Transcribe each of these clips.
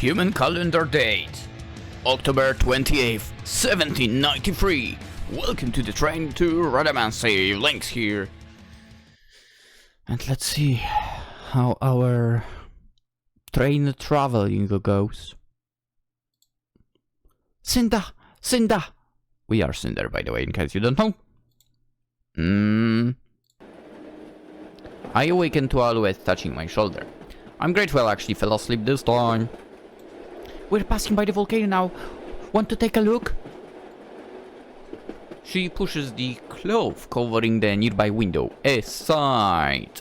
Human calendar date, October 28th, 1793. Welcome to the train to Redamancy. Lynx here. And let's see how our train traveling goes. Cinder! Cinder! We are Cinder, by the way, in case you don't know. I awakened to Alouette touching my shoulder. I'm grateful I actually fell asleep this time. We're passing by the volcano now. Want to take a look? She pushes the cloth covering the nearby window aside.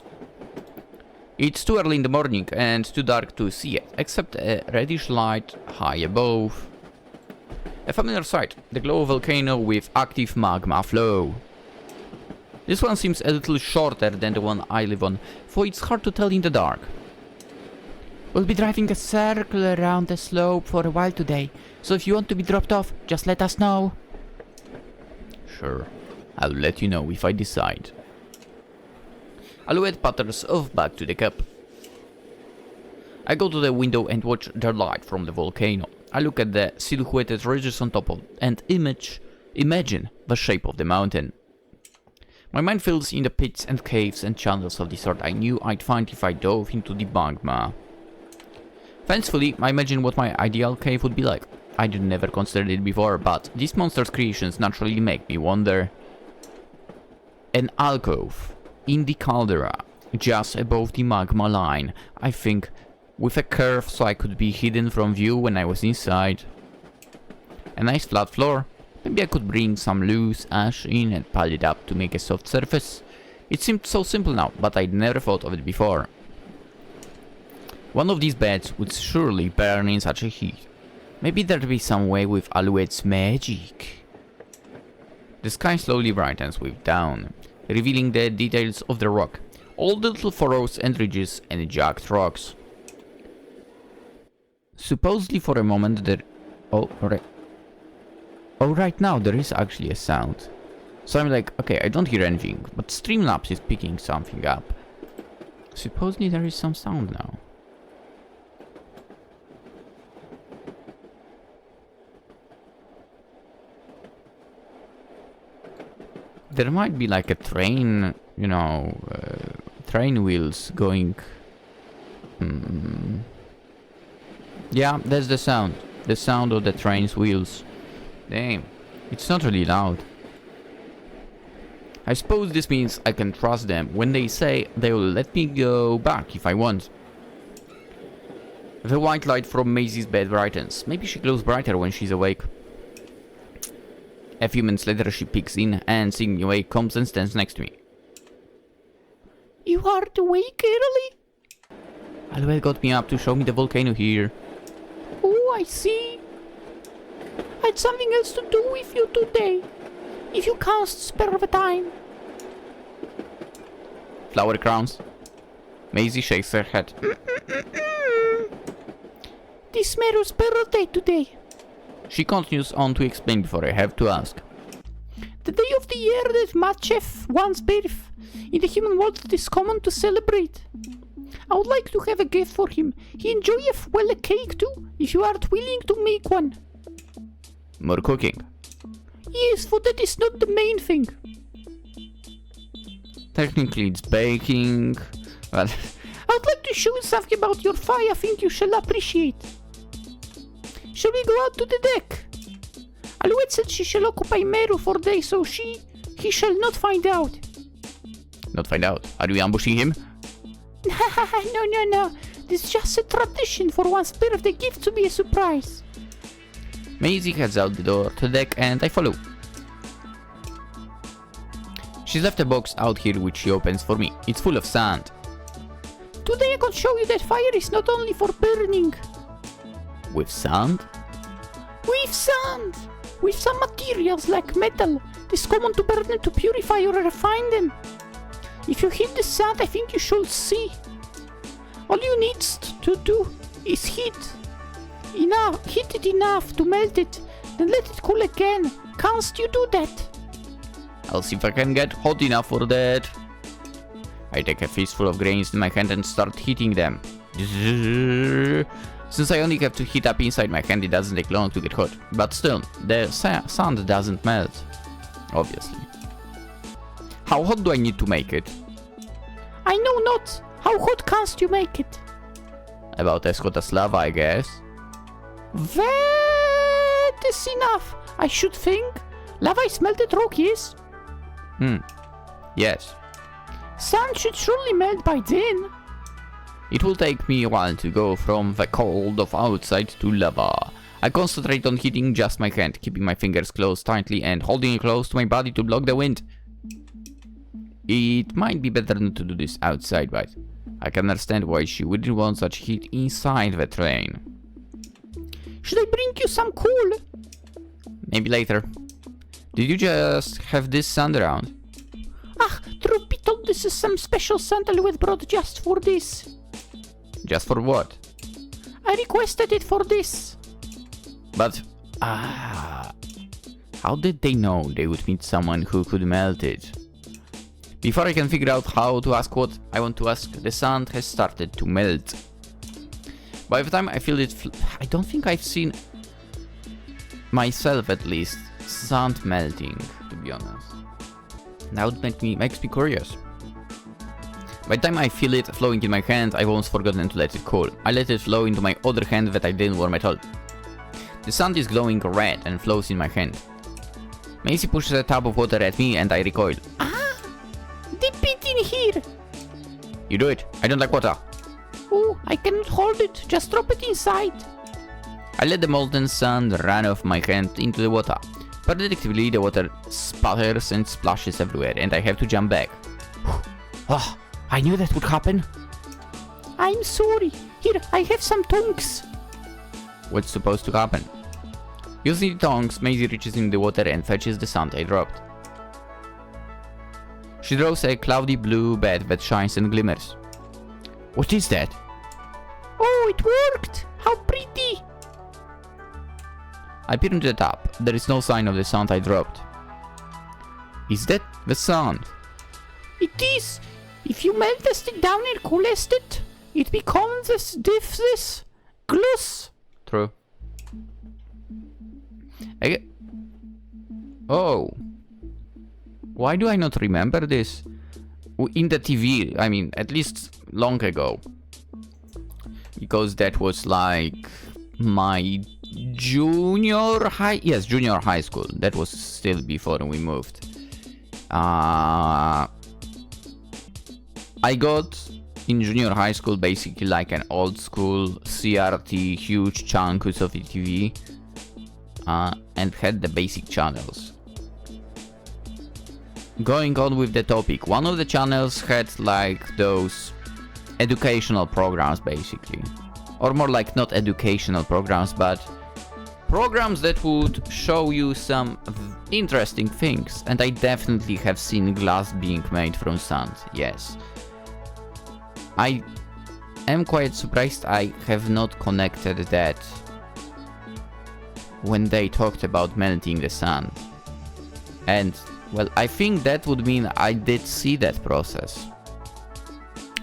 It's too early in the morning and too dark to see it, except a reddish light high above. A familiar sight, the glow volcano with active magma flow. This one seems a little shorter than the one I live on, for it's hard to tell in the dark. We'll be driving a circle around the slope for a while today, so if you want to be dropped off, just let us know. Sure, I'll let you know if I decide. Alouette patters off back to the cup. I go to the window and watch the light from the volcano. I look at the silhouetted ridges on top of and imagine the shape of the mountain. My mind fills in the pits and caves and channels of the sort I knew I'd find if I dove into the magma. Fancifully, I imagine what my ideal cave would be like. I'd never considered it before, but these monsters' creations naturally make me wonder. An alcove in the caldera, just above the magma line, I think, with a curve so I could be hidden from view when I was inside. A nice flat floor. Maybe I could bring some loose ash in and pile it up to make a soft surface. It seemed so simple now, but I'd never thought of it before. One of these beds would surely burn in such a heat. Maybe there'd be some way with Alouette's magic. The sky slowly brightens with dawn, revealing the details of the rock, all the little furrows and ridges and jagged rocks. Supposedly for a moment there... right now there is actually a sound. So I'm like, okay, I don't hear anything, but Streamlabs is picking something up. Supposedly there is some sound now. There might be like a train, you know, train wheels going... Yeah, that's the sound. The sound of the train's wheels. Damn, it's not really loud. I suppose this means I can trust them when they say they will let me go back if I want. The white light from Maisie's bed brightens. Maybe she glows brighter when she's awake. A few minutes later she peeks in and, seeing me awake, comes and stands next to me. You are awake early? Alouette got me up to show me the volcano here. Oh, I see. I had something else to do with you today, if you can't spare the time. Flower crowns. Maisie shakes her head. This Meru's birthday today. She continues on to explain before I have to ask. The day of the year that matches one's birth. In the human world it is common to celebrate. I would like to have a gift for him. He enjoyeth well a cake too, if you art willing to make one. More cooking. Yes, for that is not the main thing. Technically it's baking, but... I would like to show you something about your fire I think you shall appreciate. Shall we go out to the deck? Alouette said she shall occupy Meru for a day, so he shall not find out. Not find out? Are we ambushing him? No. This is just a tradition for one's birthday gift to be a surprise. Maisie heads out the door to the deck and I follow. She's left a box out here which she opens for me. It's full of sand. Today I can show you that fire is not only for burning. With sand? With sand! With some materials like metal. It is common to burn them to purify or refine them. If you hit the sand, I think you should see. All you need to do is heat it enough to melt it, then let it cool again. Can't you do that? I'll see if I can get hot enough for that. I take a fistful of grains in my hand and start heating them. Since I only have to heat up inside my hand, it doesn't take long to get hot. But still, the sand doesn't melt. Obviously. How hot do I need to make it? I know not. How hot canst you make it? About as hot as lava, I guess. That is enough, I should think. Lava is melted rock, yes? Yes. Sand should surely melt by then. It will take me a while to go from the cold of outside to lava. I concentrate on heating just my hand, keeping my fingers closed tightly and holding it close to my body to block the wind. It might be better not to do this outside, but I can understand why she wouldn't want such heat inside the train. Should I bring you some coal? Maybe later. Did you just have this sand around? Ah, truth be told, this is some special sand I brought just for this. Just for what? I requested it for this. But, how did they know they would meet someone who could melt it? Before I can figure out how to ask what I want to ask, the sand has started to melt. By the time I feel it, I don't think I've seen, myself at least, sand melting, to be honest. That would makes me curious. By the time I feel it flowing in my hand, I've almost forgotten to let it cool. I let it flow into my other hand that I didn't warm at all. The sand is glowing red and flows in my hand. Macy pushes a tub of water at me and I recoil. Dip it in here. You do it. I don't like water. Oh, I cannot hold it. Just drop it inside. I let the molten sand run off my hand into the water. Predictably, the water sputters and splashes everywhere, and I have to jump back. Oh, I knew that would happen. I'm sorry. Here, I have some tongs. What's supposed to happen? Using the tongs, Maisie reaches in the water and fetches the sand I dropped. She draws a cloudy blue bed that shines and glimmers. What is that? Oh, it worked! How pretty! I peer into the tub. There is no sign of the sand I dropped. Is that the sand? It is! If you melt the stick down and coolest it, it becomes this gloss. True. Oh. Why do I not remember this? In the TV, I mean, at least long ago. Because that was like my junior high school. That was still before we moved. I got in junior high school basically like an old school CRT, huge chunks of the TV, and had the basic channels. Going on with the topic, one of the channels had like those educational programs basically. Or more like not educational programs, but programs that would show you some interesting things. And I definitely have seen glass being made from sand, yes. I am quite surprised I have not connected that when they talked about melting the sand. And well, I think that would mean I did see that process.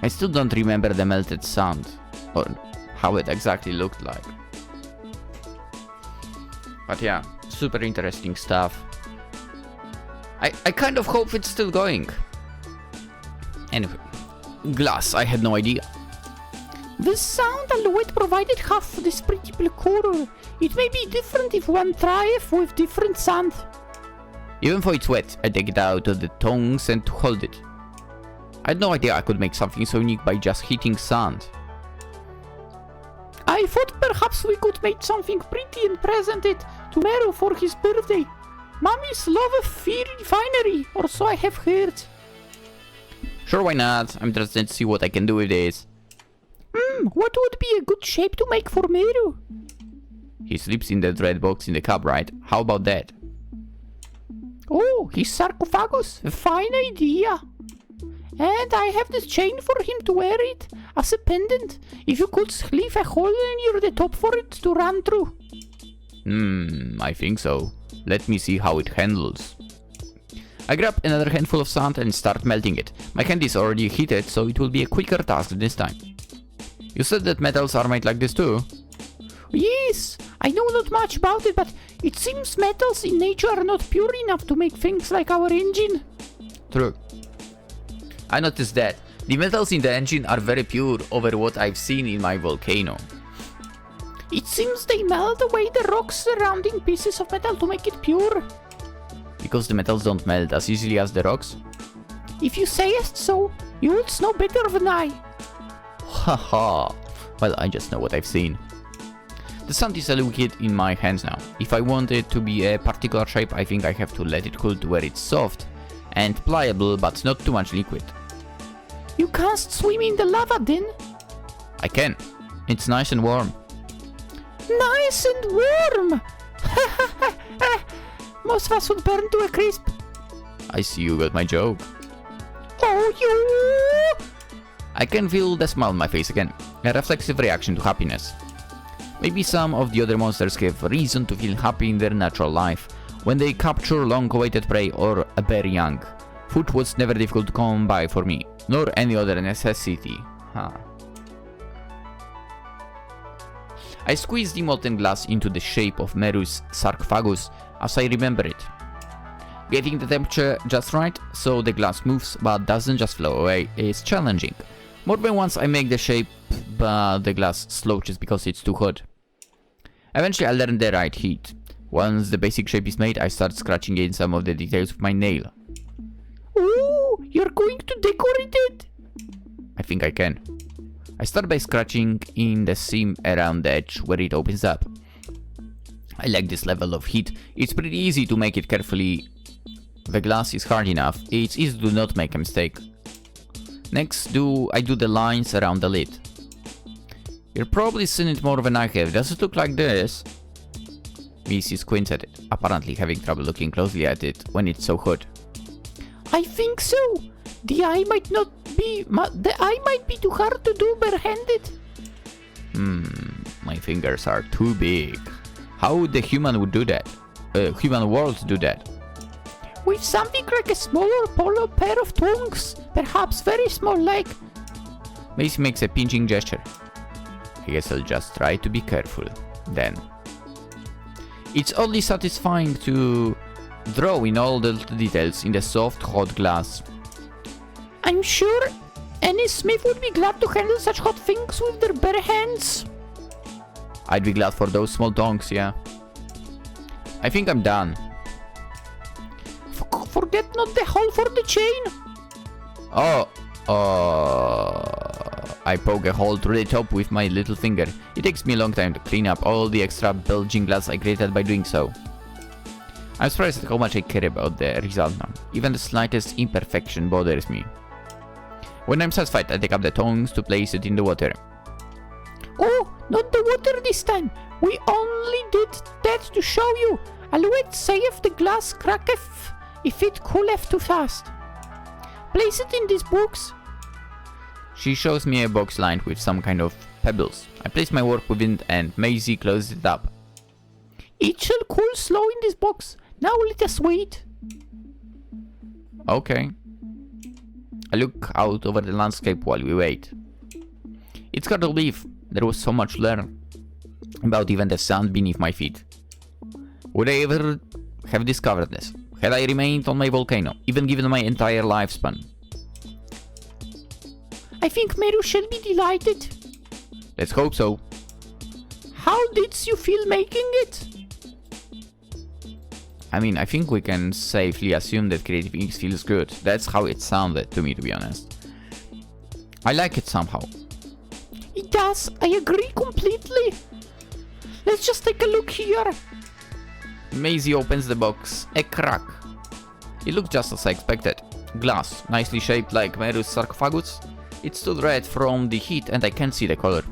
I still don't remember the melted sand, or how it exactly looked like. But yeah, super interesting stuff. I kind of hope it's still going. Anyway, glass, I had no idea. The sound Alouette provided half this pretty blue color. It may be different if one tries with different sand. Even though it's wet, I take it out of the tongs and hold it. I had no idea I could make something so unique by just heating sand. I thought perhaps we could make something pretty and present it to Meru for his birthday. Mommy's love of finery, or so I have heard. Sure, why not? I'm interested to see what I can do with this. What would be a good shape to make for Meru? He sleeps in that red box in the cab, right? How about that? Oh, his sarcophagus, a fine idea. And I have this chain for him to wear it as a pendant. If you could leave a hole near the top for it to run through. I think so. Let me see how it handles. I grab another handful of sand and start melting it. My hand is already heated, so it will be a quicker task this time. You said that metals are made like this too? Yes, I know not much about it, but it seems metals in nature are not pure enough to make things like our engine. True. I noticed that. The metals in the engine are very pure over what I've seen in my volcano. It seems they melt away the rocks surrounding pieces of metal to make it pure. Because the metals don't melt as easily as the rocks? If you sayest so, you would know better than I. Haha. Well, I just know what I've seen. The sand is a liquid in my hands now. If I want it to be a particular shape, I think I have to let it cool to where it's soft and pliable, but not too much liquid. You can't swim in the lava then? I can. It's nice and warm. Nice and warm! Most of us would burn to a crisp. I see you got my joke. Oh, you! I can feel the smile on my face again. A reflexive reaction to happiness. Maybe some of the other monsters have reason to feel happy in their natural life when they capture long-awaited prey or a bear young. Food was never difficult to come by for me, nor any other necessity. I squeeze the molten glass into the shape of Meru's sarcophagus as I remember it. Getting the temperature just right so the glass moves but doesn't just flow away is challenging. More than once I make the shape but the glass slouches because it's too hot. Eventually I learn the right heat. Once the basic shape is made, I start scratching in some of the details with my nail. Ooh, you're going to decorate it? I think I can. I start by scratching in the seam around the edge where it opens up. I like this level of heat. It's pretty easy to make it carefully. The glass is hard enough. It's easy to not make a mistake. Next, I do the lines around the lid. You've probably seen it more than I have. Does it look like this? Missy squints at it, apparently having trouble looking closely at it when it's so hot. I think so. The eye might be too hard to do barehanded. My fingers are too big. How would the human would do that? Human world do that? With something like a smaller polo pair of tongs, perhaps very small, like. Macy makes a pinching gesture. I guess I'll just try to be careful, then. It's oddly satisfying to draw in all the little details in the soft, hot glass. I'm sure any smith would be glad to handle such hot things with their bare hands. I'd be glad for those small tongs, yeah. I think I'm done. Forget not the hole for the chain. I poke a hole through the top with my little finger. It takes me a long time to clean up all the extra bulging glass I created by doing so. I'm surprised at how much I care about the result now. Even the slightest imperfection bothers me. When I'm satisfied, I take up the tongs to place it in the water. Oh, not the water this time. We only did that to show you. Alouette saith the glass cracketh if it cooleth too fast. Place it in these box. She shows me a box lined with some kind of pebbles. I place my work within and Maisie closes it up. It shall cool slow in this box. Now let us wait. Okay. I look out over the landscape while we wait. It's hard to believe there was so much to learn about even the sand beneath my feet. Would I ever have discovered this had I remained on my volcano, even given my entire lifespan? I think Meru shall be delighted. Let's hope so. How did you feel making it? I mean, I think we can safely assume that Creative Inks feels good. That's how it sounded to me, to be honest. I like it somehow. It does. I agree completely. Let's just take a look here. Maisie opens the box. A crack. It looks just as I expected. Glass, nicely shaped like Meru's sarcophagus. It's still red from the heat and I can't see the color.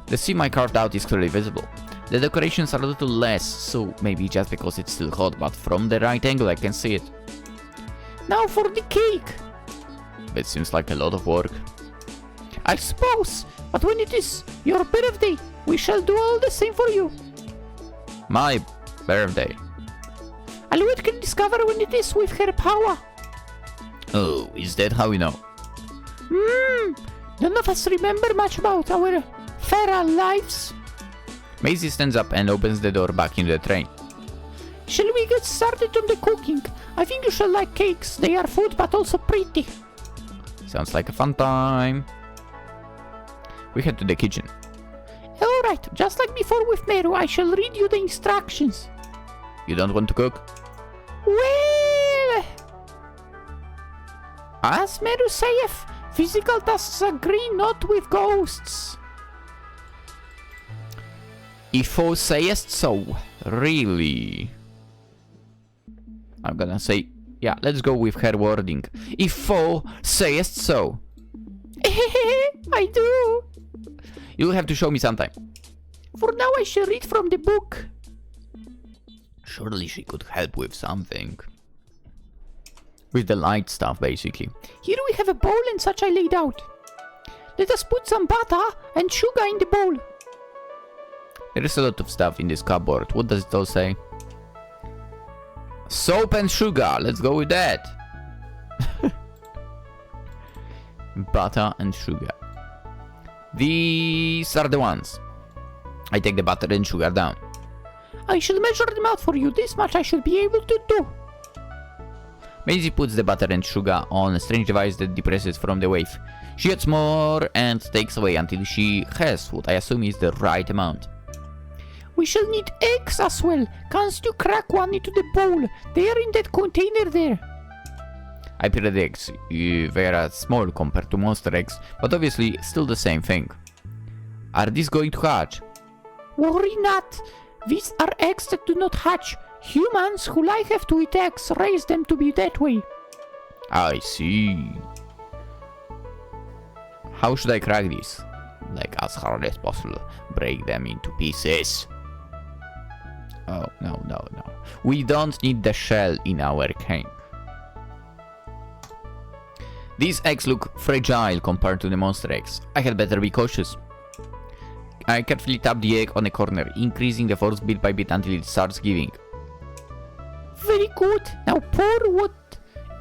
The seam I carved out is clearly visible. The decorations are a little less, so maybe just because it's still hot, but from the right angle I can see it. Now for the cake. It seems like a lot of work. I suppose, but when it is your birthday, we shall do all the same for you. My birthday. Alouette can discover when it is with her power. Oh, is that how we know? None of us remember much about our feral lives. Maisie stands up and opens the door back into the train. Shall we get started on the cooking? I think you shall like cakes. They are food but also pretty. Sounds like a fun time. We head to the kitchen. Alright, just like before with Meru, I shall read you the instructions. You don't want to cook? Well, as Meru saith, physical tasks agree not with ghosts. If thou sayest so, really? I'm gonna say, yeah, let's go with her wording. If thou sayest so. I do. You'll have to show me sometime. For now I shall read from the book. Surely she could help with something. With the light stuff, basically. Here we have a bowl and such I laid out. Let us put some butter and sugar in the bowl. There is a lot of stuff in this cupboard. What does it all say? Soap and sugar. Let's go with that. Butter and sugar. These are the ones. I take the butter and sugar down. I shall measure them out for you. This much I should be able to do. Maisie puts the butter and sugar on a strange device that depresses from the wave. She adds more and takes away until she has what I assume is the right amount. We shall need eggs as well. Canst you crack one into the bowl? They are in that container there. I peel the eggs. They are small compared to monster eggs, but obviously still the same thing. Are these going to hatch? Worry not. These are eggs that do not hatch. Humans who like have to eat eggs raise them to be that way. I see. How should I crack these? Like as hard as possible. Break them into pieces. Oh, no. We don't need the shell in our cake. These eggs look fragile compared to the monster eggs. I had better be cautious. I carefully tap the egg on a corner, increasing the force bit by bit until it starts giving. Very good. Now pour what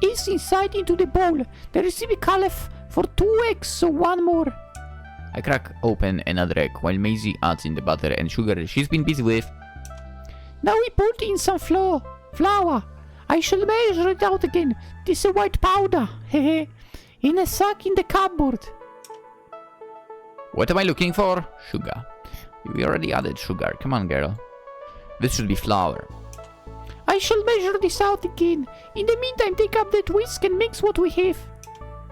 is inside into the bowl. There is a caliph for 2 eggs, so 1 more. I crack open another egg while Maisie adds in the butter and sugar she's been busy with. Now we put in some flour. I shall measure it out again. This is white powder. Hehe. In a sack in the cupboard. What am I looking for? Sugar. We already added sugar. Come on, girl. This should be flour. I shall measure this out again. In the meantime, take up that whisk and mix what we have.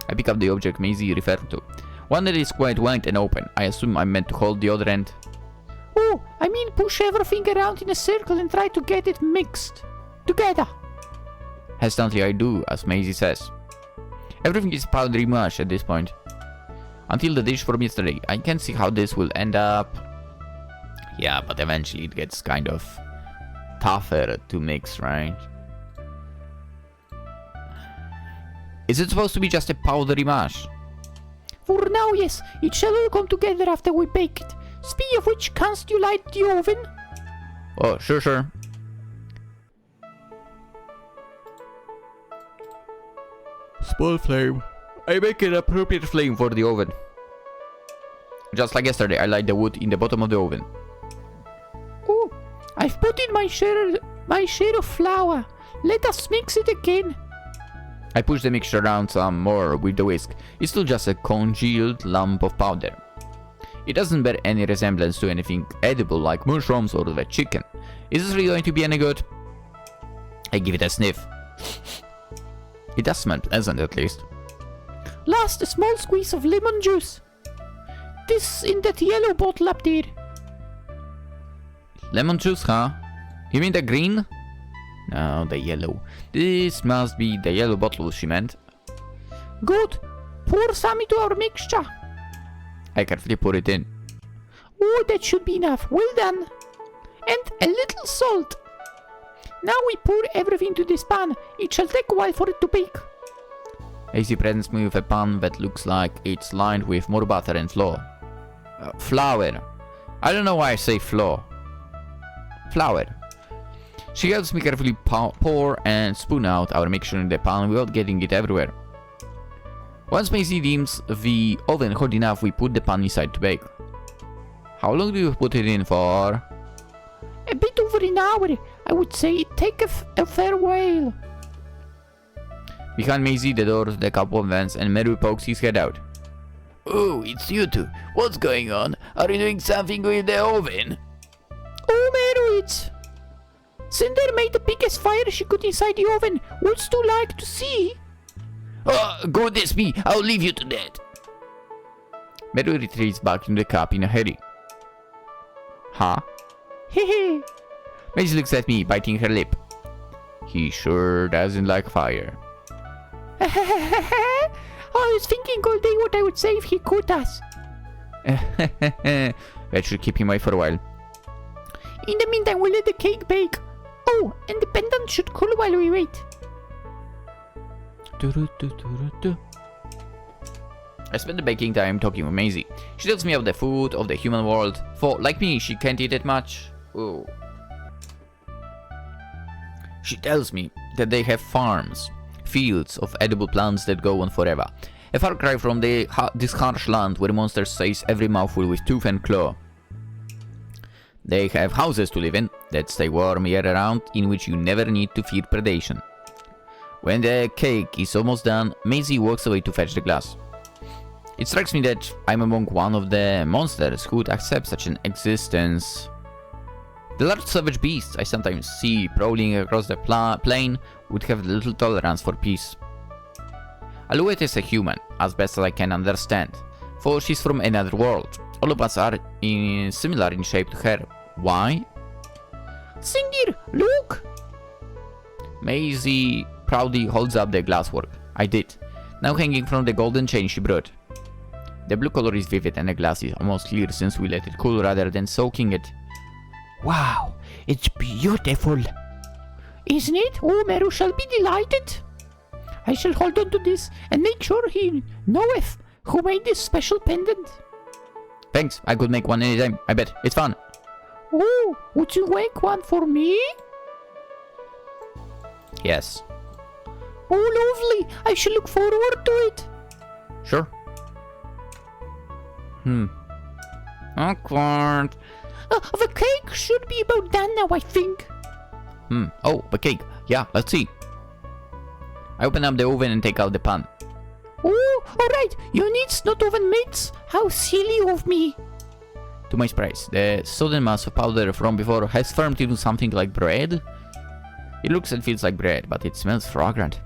I pick up the object Maisie referred to. One that is quite wide and open. I assume I'm meant to hold the other end. Oh, I mean push everything around in a circle and try to get it mixed together. Hesitantly I do, as Maisie says. Everything is powdery mush at this point. Until the dish from yesterday. I can see how this will end up. Yeah, but eventually it gets kind of tougher to mix, right? Is it supposed to be just a powdery mash? For now, yes. It shall all come together after we bake it. Speaking of which, canst you light the oven? Oh, sure. Small flame. I make an appropriate flame for the oven. Just like yesterday, I light the wood in the bottom of the oven. Oh, I've put in my share of flour. Let us mix it again. I push the mixture around some more with the whisk. It's still just a congealed lump of powder. It doesn't bear any resemblance to anything edible like mushrooms or the chicken. Is this really going to be any good? I give it a sniff. It does smell pleasant, at least. Last, a small squeeze of lemon juice. This in that yellow bottle up there. Lemon juice, huh? You mean the green? No, the yellow. This must be the yellow bottle she meant. Good. Pour some into our mixture. I carefully pour it in. Oh, that should be enough. Well done. And a little salt. Now we pour everything into this pan. It shall take a while for it to bake. AC presents me with a pan that looks like it's lined with more butter and flour. Flour. I don't know why I say flour. Flour. She helps me carefully pour and spoon out our mixture in the pan without getting it everywhere. Once Maisie deems the oven hot enough, we put the pan inside to bake. How long do you put it in for? A bit over an hour. I would say it take a fair while. Behind Maisie, the door to the cup opens and Meru pokes his head out. Oh, it's you two. What's going on? Are you doing something with the oven? Oh, Meru, it's... Cinder made the biggest fire she could inside the oven. Would you like to see? Oh, goodness me, I'll leave you to that. Meru retreats back into the cup in a hurry. Huh? Hehe. Maisie looks at me, biting her lip. He sure doesn't like fire. I was thinking all day what I would say if he caught us. That should keep him away for a while. In the meantime, we'll let the cake bake. Oh, and the pendant should cool while we wait. I spend the baking time talking with Maisie. She tells me about the food of the human world, for like me, she can't eat it much. Ooh. She tells me that they have farms, fields of edible plants that go on forever. A far cry from this harsh land where monsters seize every mouthful with tooth and claw. They have houses to live in that stay warm year round, in which you never need to fear predation. When the cake is almost done, Maisie walks away to fetch the glass. It strikes me that I'm among one of the monsters who would accept such an existence. The large savage beasts I sometimes see prowling across the plain would have little tolerance for peace. Alouette is a human, as best as I can understand, for she's from another world. All of us are similar in shape to her. Why? Cinder, look! Maisie proudly holds up the glasswork. I did, now hanging from the golden chain she brought. The blue color is vivid and the glass is almost clear since we let it cool rather than soaking it. Wow, it's beautiful. Isn't it? Oh, Meru shall be delighted. I shall hold on to this and make sure he knoweth who made this special pendant. Thanks, I could make one anytime, I bet. It's fun. Oh, would you make one for me? Yes. Oh, lovely. I shall look forward to it. Sure. Awkward. The cake should be about done now, I think. Oh, the cake. Yeah, let's see. I open up the oven and take out the pan. Oh, alright. You need not oven mitts. How silly of me. To my surprise, the sudden mass of powder from before has formed into something like bread. It looks and feels like bread, but it smells fragrant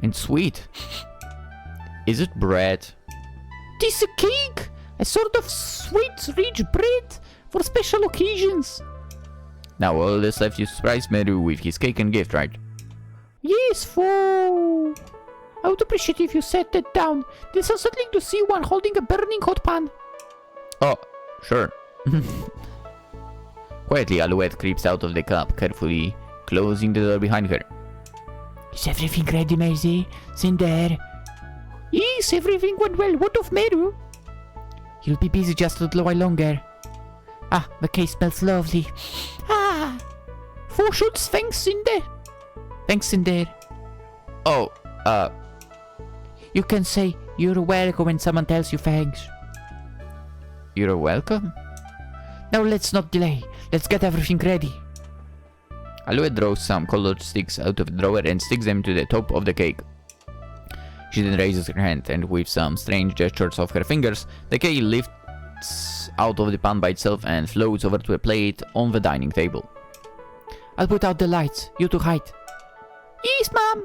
and sweet. Is it bread? This a cake. A sort of sweet, rich bread for special occasions. Now all that's left is to surprise Meru with his cake and gift, right? Yes, for... I would appreciate if you set that down. This is unsettling to see one holding a burning hot pan. Oh, sure. Quietly, Alouette creeps out of the cup, carefully closing the door behind her. Is everything ready, Maisie? Cinder? Yes, everything went well. What of Meru? He'll be busy just a little while longer. Ah, the cake smells lovely. Ah! 4 shots, thanks, Cinder. Thanks, Cinder. Oh, You can say you're welcome when someone tells you thanks. you're welcome? Now let's not delay. Let's get everything ready. Alouette draws some colored sticks out of the drawer and sticks them to the top of the cake. She then raises her hand, and with some strange gestures of her fingers, the cake lifts out of the pan by itself and floats over to a plate on the dining table. I'll put out the lights. You two hide. Yes, Mom.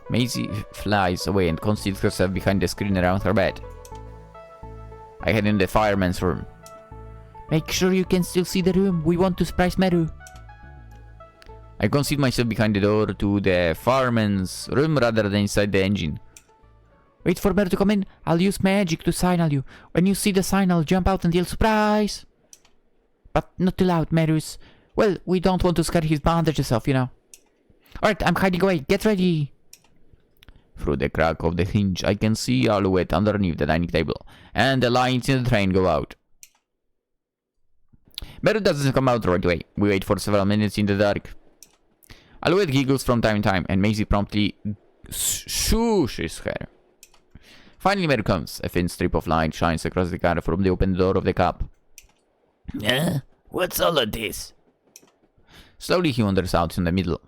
Maisie flies away and conceals herself behind the screen around her bed. I head in the fireman's room. Make sure you can still see the room. We want to surprise Meru. I conceal myself behind the door to the fireman's room rather than inside the engine. Wait for Meru to come in. I'll use magic to signal you. When you see the sign, I'll jump out and yell surprise. But not too loud, Meru's. Well, we don't want to scare his bandages off, you know. Alright, I'm hiding away. Get ready. Through the crack of the hinge, I can see Alouette underneath the dining table, and the lights in the train go out. Meru doesn't come out right away. We wait for several minutes in the dark. Alouette giggles from time to time, and Maisie promptly shushes her. Finally, Meru comes. A thin strip of light shines across the car from the open door of the cab. What's all of this? Slowly, he wanders out in the middle.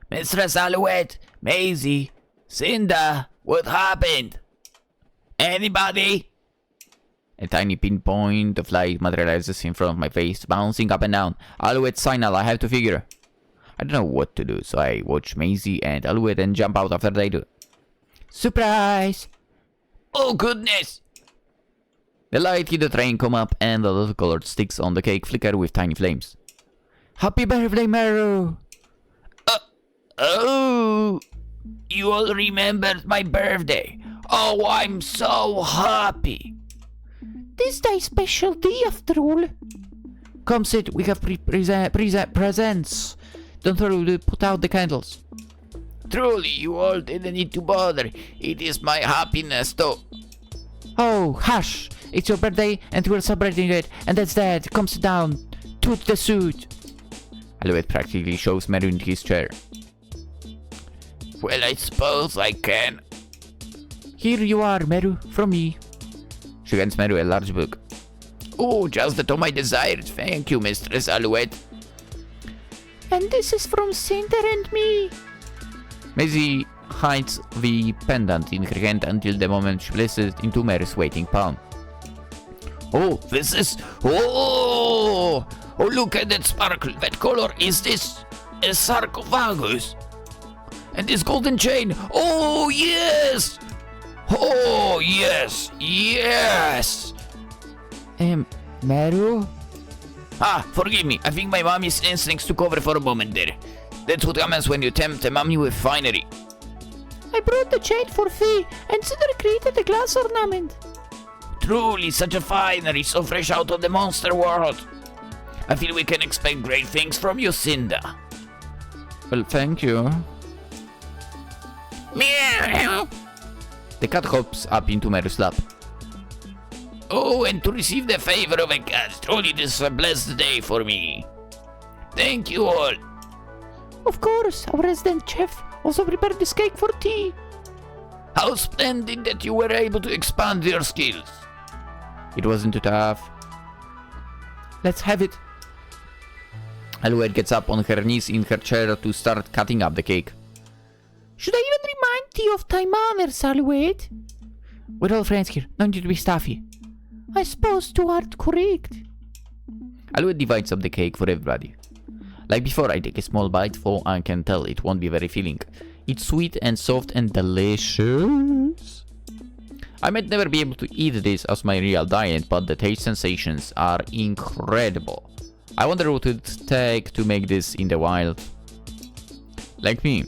Mistress Alouette, Maisie, Cinder, what happened? Anybody? A tiny pinpoint of light materializes in front of my face, bouncing up and down. Alouette signal, I have to figure. I don't know what to do, so I watch Maisie and Alouette and jump out after they do. Surprise! Oh goodness! The light hit the train come up and the little colored sticks on the cake flicker with tiny flames. Happy birthday, Meru! Oh! You all remembered my birthday. Oh, I'm so happy. This day special day after all. Come sit, we have presents. Don't worry, put out the candles. Truly, you all didn't need to bother. It is my happiness, though. Oh, hush! It's your birthday and we're celebrating it, and that's that. Come sit down. Toot the suit. Alouette practically shows Meru in his chair. Well, I suppose I can. Here you are, Meru, from me. She hands Meru a large book. Oh, just the tome I desired. Thank you, Mistress Alouette. And this is from Cinder and me. Maisie hides the pendant in her hand until the moment she places it into Meru's waiting palm. Oh, this is... Oh! Oh, look at that sparkle. What color is this? A sarcophagus. And this golden chain. Oh, yes! Oh, yes! Yes! Meru? Ah, forgive me. I think my mommy's instincts took over for a moment there. That's what happens when you tempt a mommy with finery. I brought the chain for Fee, and Cinder created a glass ornament. Truly, such a finery, so fresh out of the monster world. I feel we can expect great things from you, Cinder. Well, thank you. Meow! The cat hops up into Meru's lap. Oh, and to receive the favor of a cat, truly this is a blessed day for me. Thank you all. Of course, our resident chef also prepared this cake for tea. How splendid that you were able to expand your skills. It wasn't too tough. Let's have it. Alouette gets up on her knees in her chair to start cutting up the cake. Should I even remind you of time manners, Alouette? We're all friends here, no need to be stuffy. I suppose you are correct. Alouette divides up the cake for everybody. Like before, I take a small bite, for I can tell it won't be very filling. It's sweet and soft and delicious. I might never be able to eat this as my real diet, but the taste sensations are incredible. I wonder what it would take to make this in the wild. Like me.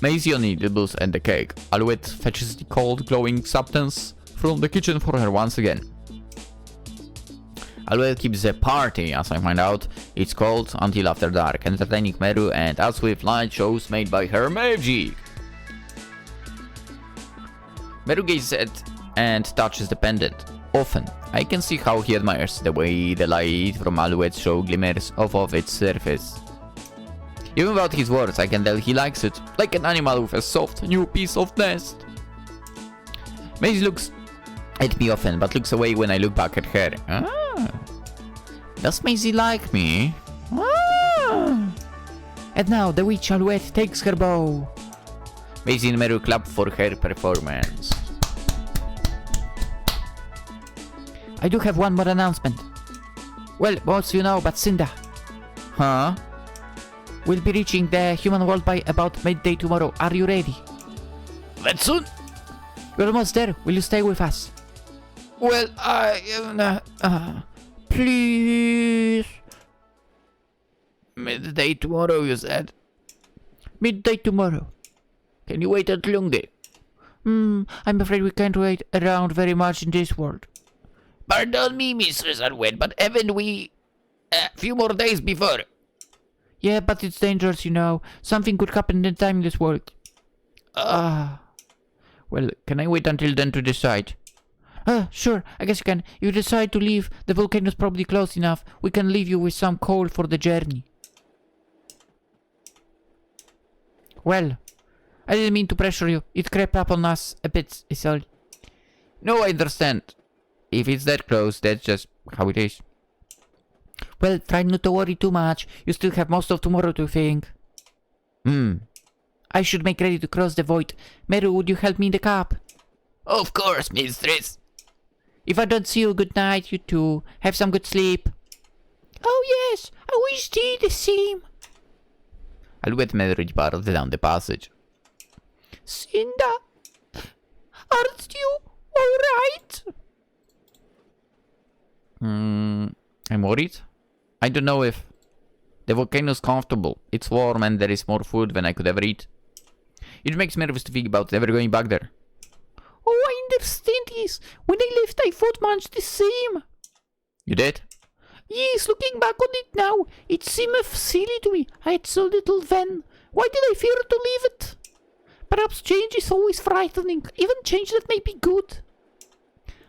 Maisie only nibbles at the cake. Alouette fetches the cold, glowing substance from the kitchen for her once again. Alouette keeps the party, as I find out. It's called Until After Dark, entertaining Meru and us with light shows made by her magic. Meru gazes at and touches the pendant. Often, I can see how he admires the way the light from Alouette's show glimmers off of its surface. Even without his words, I can tell he likes it, like an animal with a soft new piece of nest. Maisie looks at me often, but looks away when I look back at her. Does Maisie like me? And now the witch Alouette takes her bow. Maisie and Meru clap for her performance. I do have one more announcement. Well, most you know about Cinder. Huh? We'll be reaching the human world by about midday tomorrow. Are you ready? That soon? We're almost there. Will you stay with us? Well, Please. midday tomorrow, you said? Midday tomorrow. Can you wait that long day? I'm afraid we can't wait around very much in this world. Pardon me, Mistress Alouette, but haven't we a few more days before? Yeah, but it's dangerous, you know. Something could happen in time in this world. Well, can I wait until then to decide? Sure, I guess you can. If you decide to leave, the volcano's probably close enough. We can leave you with some coal for the journey. Well, I didn't mean to pressure you. It crept up on us a bit, is all. No, I understand. If it's that close, that's just how it is. Well, try not to worry too much. You still have most of tomorrow to think. I should make ready to cross the void. Meru, would you help me in the cab? Of course, mistress. If I don't see you, good night, you two. Have some good sleep. Oh yes, I wish thee the same. I look at Meru part down the passage. Cinder, aren't you alright? I'm worried. I don't know if the volcano's comfortable. It's warm and there is more food than I could ever eat. It makes me nervous to think about never going back there. Oh, I understand this. When I left, I thought much the same. You did? Yes, looking back on it now, it seemeth silly to me. I had so little then. Why did I fear to leave it? Perhaps change is always frightening, even change that may be good.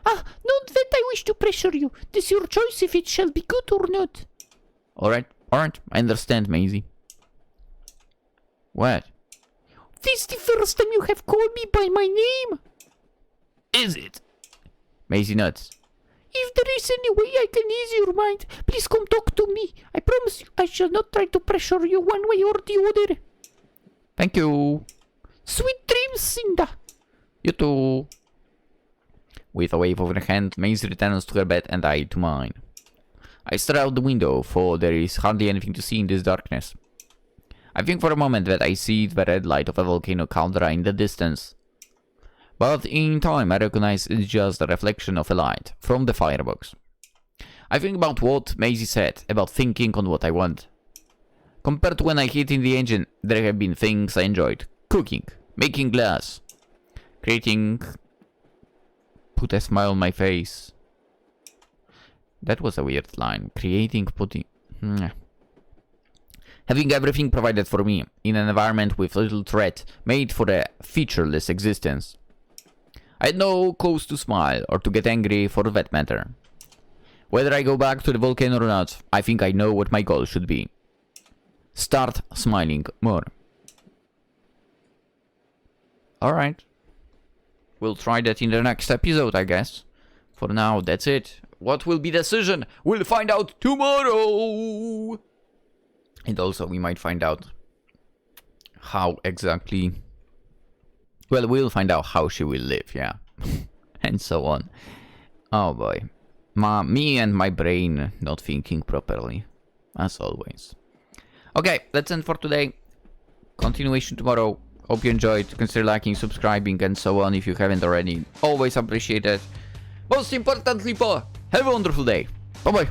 Ah, not that I wish to pressure you. 'Tis your choice if it shall be good or not. Alright, I understand, Maisie. What? This the first time you have called me by my name. Is it? Maisie nods. If there is any way I can ease your mind, please come talk to me. I promise you I shall not try to pressure you one way or the other. Thank you. Sweet dreams, Cinder. You too. With a wave of her hand, Maisie returns to her bed and I to mine. I stare out the window, for there is hardly anything to see in this darkness. I think for a moment that I see the red light of a volcano caldera in the distance. But in time I recognize it's just a reflection of a light from the firebox. I think about what Maisie said about thinking on what I want. Compared to when I hid in the engine, there have been things I enjoyed. Cooking, making glass, creating... Put a smile on my face. That was a weird line. Creating, putting... Having everything provided for me, in an environment with little threat, made for a featureless existence. I had no cause to smile, or to get angry for that matter. Whether I go back to the volcano or not, I think I know what my goal should be. Start smiling more. Alright. We'll try that in the next episode, I guess. For now, that's it. What will be the decision? We'll find out tomorrow! And also, we might find out how exactly... Well, we'll find out how she will live, yeah. And so on. Oh boy. Me and my brain not thinking properly. As always. Okay, that's it for today. Continuation tomorrow. Hope you enjoyed. Consider liking, subscribing, and so on if you haven't already. Always appreciate it. Most importantly, have a wonderful day. Bye bye.